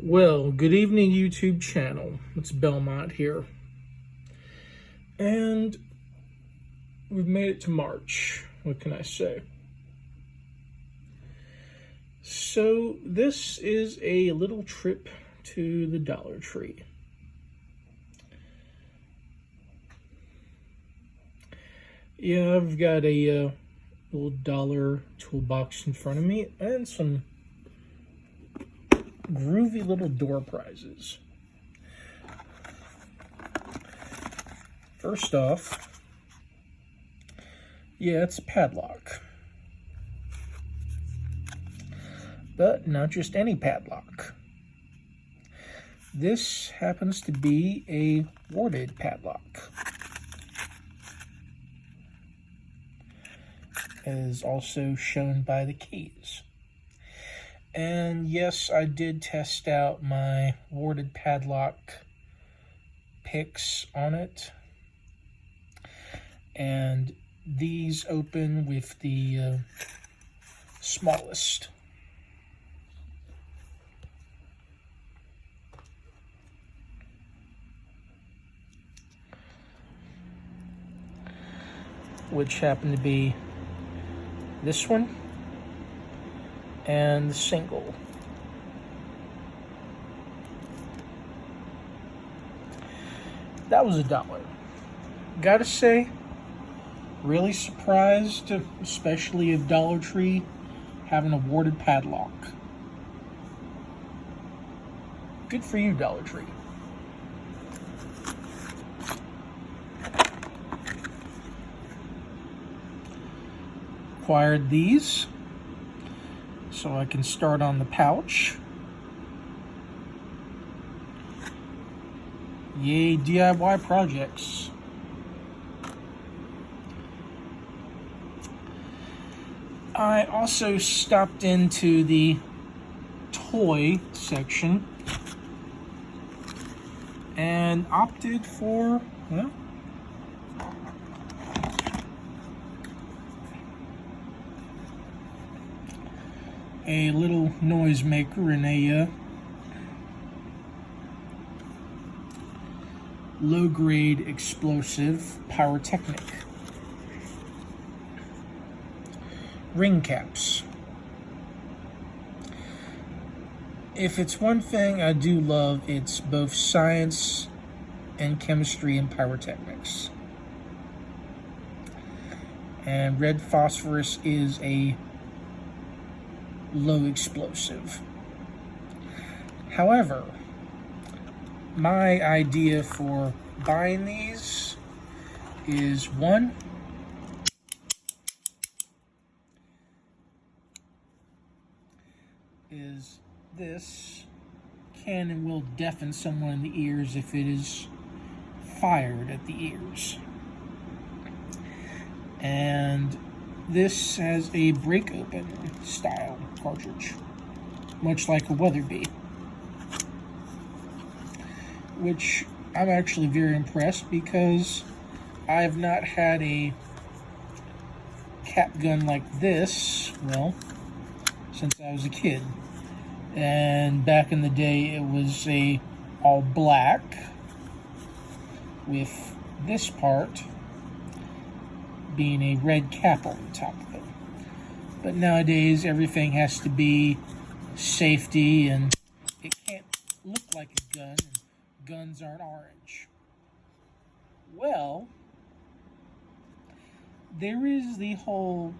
Well, good evening, YouTube channel. It's Belmont here. And we've made it to March. What can I say? So, this is a little trip to the Dollar Tree. Yeah, I've got a little dollar toolbox in front of me and some groovy little door prizes. First off, yeah, it's a padlock. But not just any padlock. This happens to be a warded padlock. As also shown by the keys. And yes, I did test out my warded padlock picks on it. And these open with the smallest. Which happen to be this one and the single. That was $1. Gotta say, really surprised, especially of Dollar Tree having a warded padlock. Good for you, Dollar Tree. Acquired these so I can start on the pouch. Yay, DIY projects. I also stopped into the toy section and opted for, well, a little noisemaker in a low-grade explosive pyrotechnic. Ring caps. If it's one thing I do love, it's both science and chemistry and pyrotechnics. And red phosphorus is a low explosive. However, my idea for buying these is one, is this can and will deafen someone in the ears if it is fired at the ears. And this has a break open style cartridge, much like a Weatherby, which I'm actually very impressed because I have not had a cap gun like this, well, since I was a kid. And back in the day, it was a all black with this part being a red cap on the top of it. But nowadays, everything has to be safety, and it can't look like a gun, and guns aren't orange. Well, there is the whole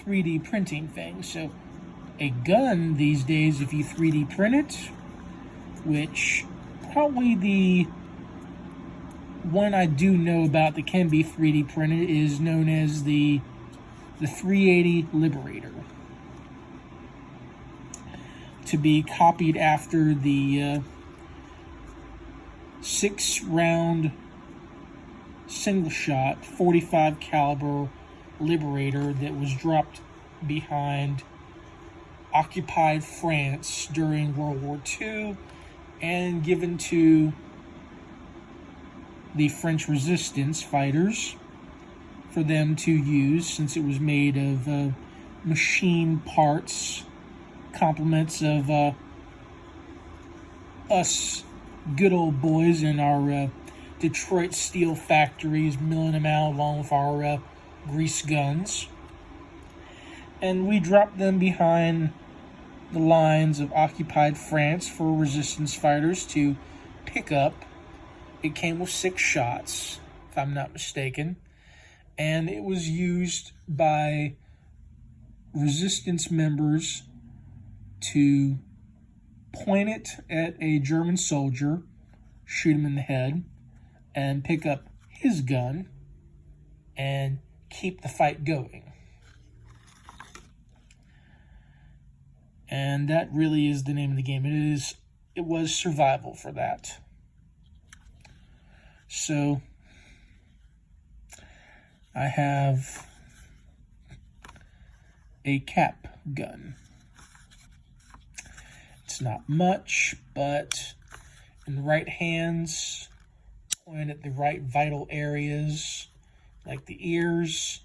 3D printing thing. So a gun these days, if you 3D print it, which probably the one I do know about that can be 3D printed is known as the 380 Liberator, to be copied after the 6-round single-shot 45 caliber Liberator that was dropped behind occupied France during World War II and given to the French resistance fighters for them to use, since it was made of machine parts, complements of us good old boys in our Detroit steel factories, milling them out along with our grease guns. And we dropped them behind the lines of occupied France for resistance fighters to pick up. It came with 6 shots, if I'm not mistaken, and it was used by resistance members to point it at a German soldier, shoot him in the head, and pick up his gun and keep the fight going. And that really is the name of the game. It was survival for that. So I have a cap gun. It's not much, but in the right hands, point at the right vital areas, like the ears,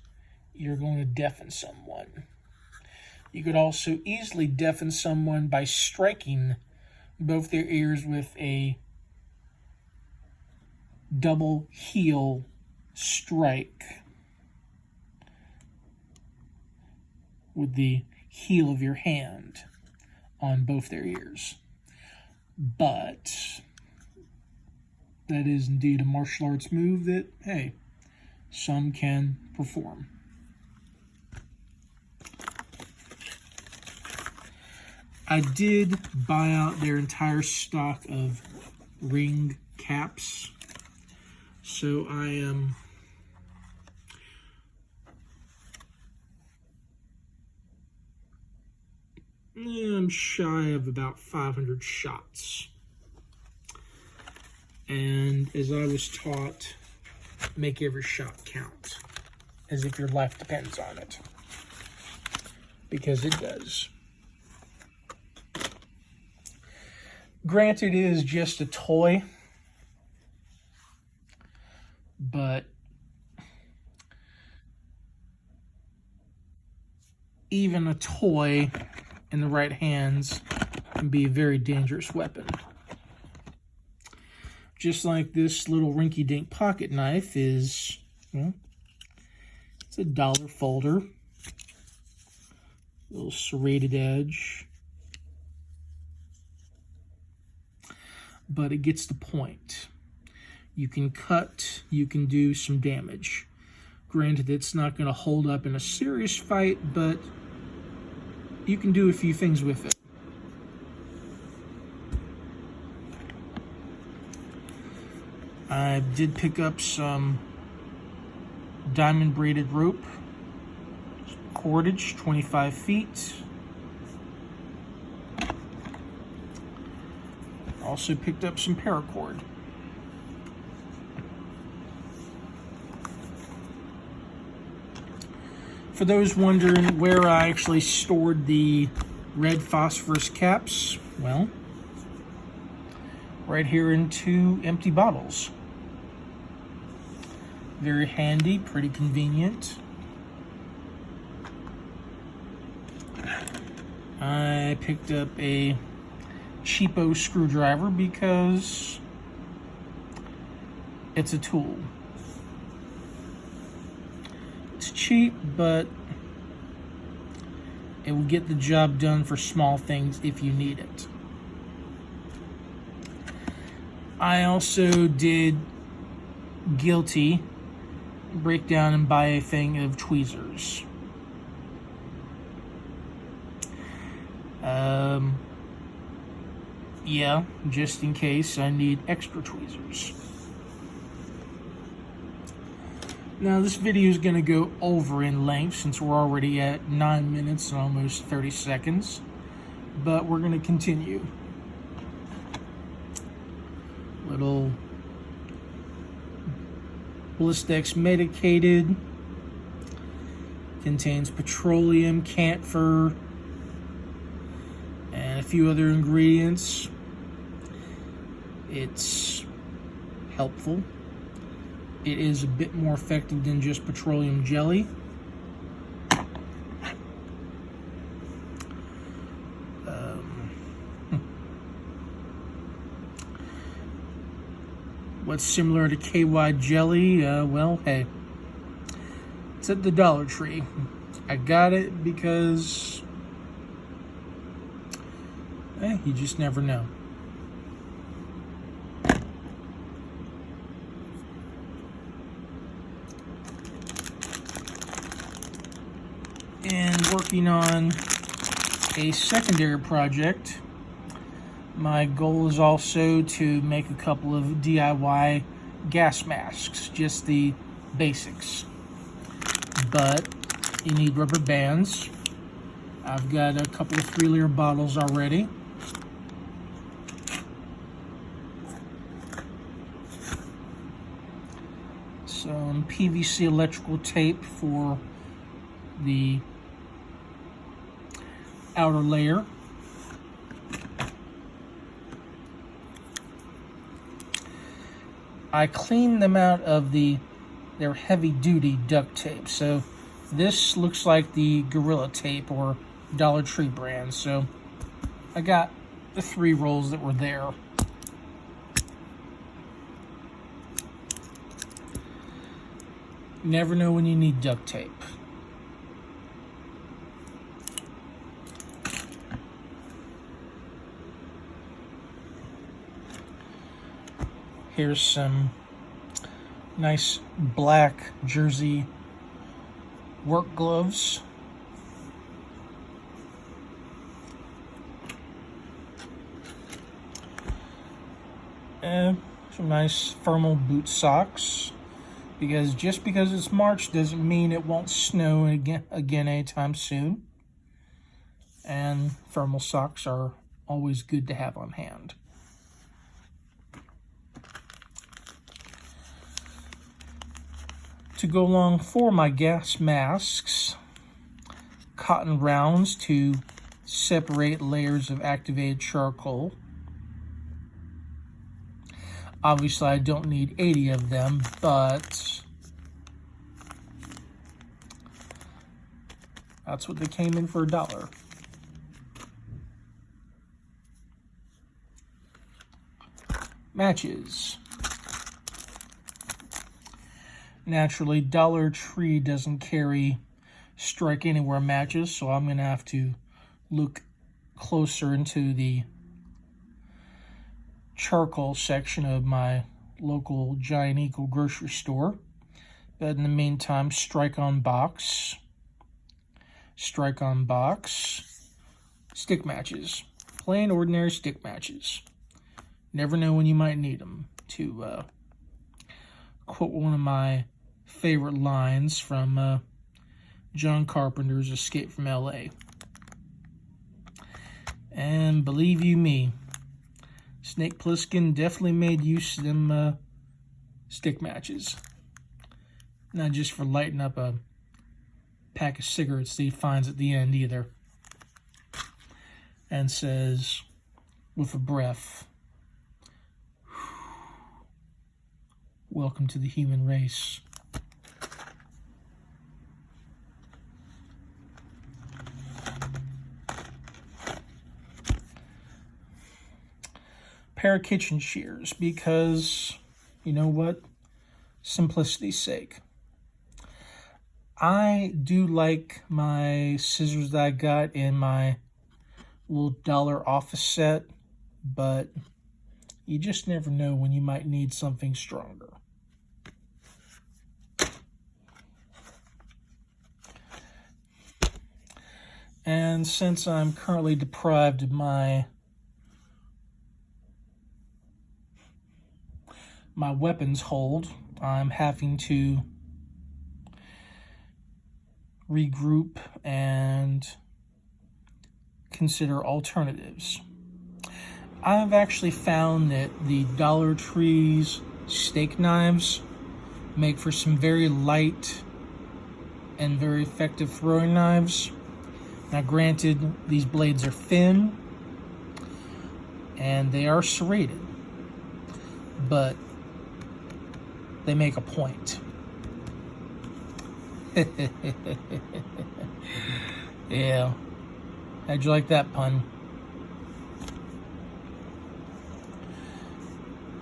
you're going to deafen someone. You could also easily deafen someone by striking both their ears with a double heel strike with the heel of your hand on both their ears. But that is indeed a martial arts move that, hey, some can perform. I did buy out their entire stock of ring caps, so I'm shy of about 500 shots. And as I was taught, make every shot count, as if your life depends on it, because it does. Granted, it is just a toy, but even a toy in the right hands can be a very dangerous weapon. Just like this little rinky-dink pocket knife is, well, it's a dollar folder, little serrated edge, but it gets the point. You can cut, you can do some damage. Granted, it's not going to hold up in a serious fight, but you can do a few things with it. I did pick up some diamond braided rope, cordage, 25 feet. Also picked up some paracord. For those wondering where I actually stored the red phosphorus caps, well, right here in 2 empty bottles. Very handy, pretty convenient. I picked up a cheapo screwdriver because it's a tool. It's cheap, but it will get the job done for small things if you need it. I also did guilty break down and buy a thing of tweezers. Yeah, just in case I need extra tweezers. Now this video is going to go over in length since we're already at 9 minutes and almost 30 seconds, but we're going to continue. Little Blistex medicated, contains petroleum, camphor, and a few other ingredients. It's helpful. It is a bit more effective than just petroleum jelly. what's similar to KY jelly. Well, hey, it's at the Dollar Tree. I got it because, you just never know. And working on a secondary project, my goal is also to make a couple of DIY gas masks, just the basics. But you need rubber bands. I've got a couple of 3-liter bottles already. Some PVC electrical tape for the outer layer. I cleaned them out of their heavy-duty duct tape. So this looks like the Gorilla Tape or Dollar Tree brand. So I got the 3 rolls that were there. You never know when you need duct tape. Here's some nice black jersey work gloves. And some nice thermal boot socks. Because just because it's March doesn't mean it won't snow again anytime soon. And thermal socks are always good to have on hand. To go along for my gas masks, cotton rounds to separate layers of activated charcoal. Obviously, I don't need 80 of them, but that's what they came in for $1. Matches. Naturally, Dollar Tree doesn't carry Strike Anywhere matches, so I'm going to have to look closer into the charcoal section of my local Giant Eagle grocery store. But in the meantime, Strike on Box, stick matches, plain ordinary stick matches. Never know when you might need them. To quote one of my favorite lines from John Carpenter's Escape from L.A. And believe you me, Snake Plissken definitely made use of them stick matches. Not just for lighting up a pack of cigarettes that he finds at the end either. And says, with a breath, "Welcome to the human race." Pair of kitchen shears, because you know what? Simplicity's sake. I do like my scissors that I got in my little dollar office set, but you just never know when you might need something stronger. And since I'm currently deprived of my weapons hold, I'm having to regroup and consider alternatives. I've actually found that the Dollar Tree's steak knives make for some very light and very effective throwing knives. Now granted, these blades are thin and they are serrated, but they make a point. Yeah. How'd you like that pun?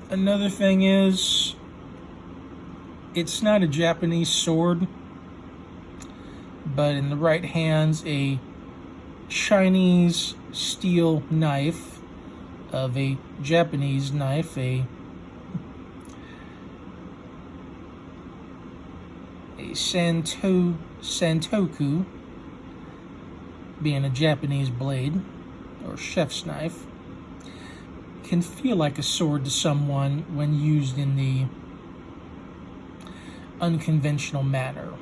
Another thing is, it's not a Japanese sword, but in the right hand's a Chinese steel knife of a Japanese knife, a santoku, being a Japanese blade or chef's knife, can feel like a sword to someone when used in the unconventional manner.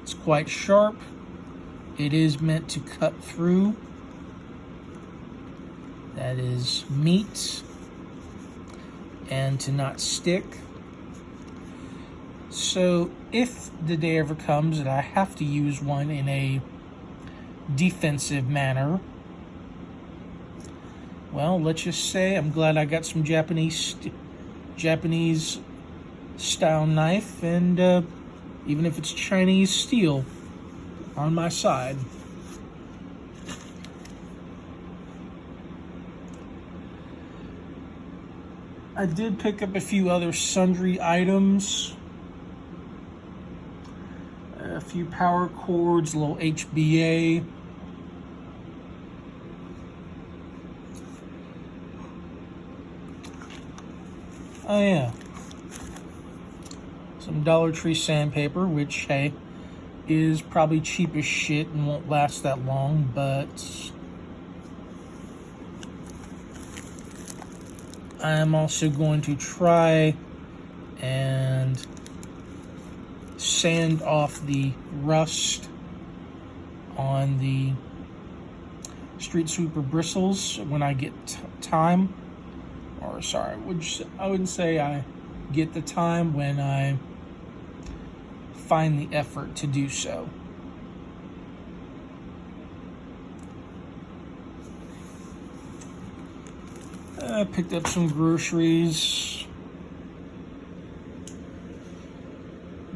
It's quite sharp. It is meant to cut through. That is meat, and to not stick. So if the day ever comes that I have to use one in a defensive manner, well, let's just say I'm glad I got some Japanese style knife, and even if it's Chinese steel, on my side. I did pick up a few other sundry items. A few power cords, a little HBA. Oh yeah. Some Dollar Tree sandpaper, which, hey, is probably cheap as shit and won't last that long, but I'm also going to try and sand off the rust on the street sweeper bristles when I get time. Or sorry, I wouldn't say I get the time, when I find the effort to do so. I picked up some groceries.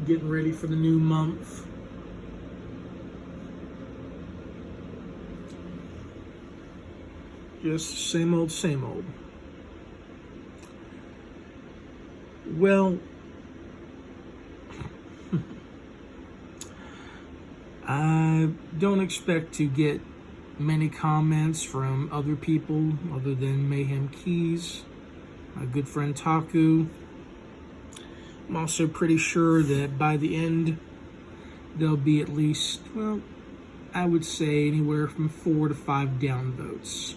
Getting ready for the new month. Just same old, same old. Well, I don't expect to get many comments from other people other than Mayhem Keys, my good friend Taku. I'm also pretty sure that by the end, there'll be at least, well, I would say anywhere from 4 to 5 downvotes.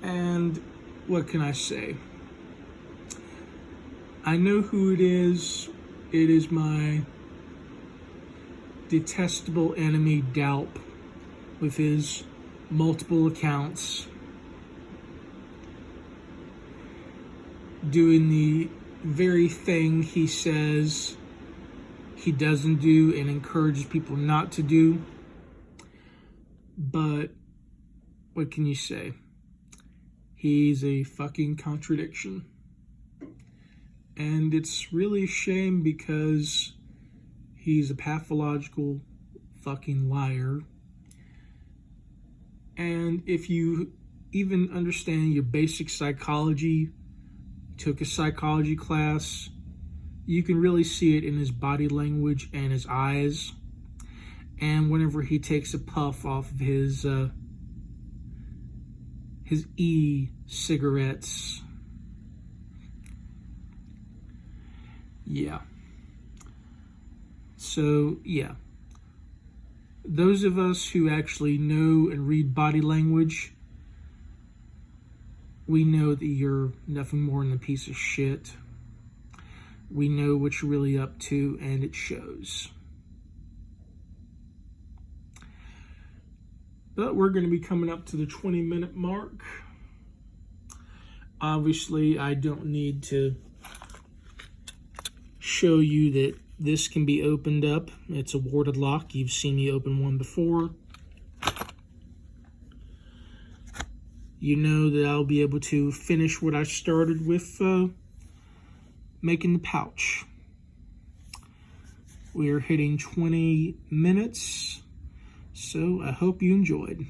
And what can I say? I know who it is. It is my detestable enemy, Dalp, with his multiple accounts, doing the very thing he says he doesn't do and encourages people not to do. But what can you say? He's a fucking contradiction. And it's really a shame, because he's a pathological fucking liar. And if you even understand your basic psychology, took a psychology class, you can really see it in his body language and his eyes. And whenever he takes a puff off of his e-cigarettes. Yeah. So, yeah. Those of us who actually know and read body language, we know that you're nothing more than a piece of shit. We know what you're really up to, and it shows. But we're going to be coming up to the 20-minute mark. Obviously, I don't need to show you that this can be opened up. It's a warded lock. You've seen me open one before. You know that I'll be able to finish what I started with making the pouch. We are hitting 20 minutes, so I hope you enjoyed.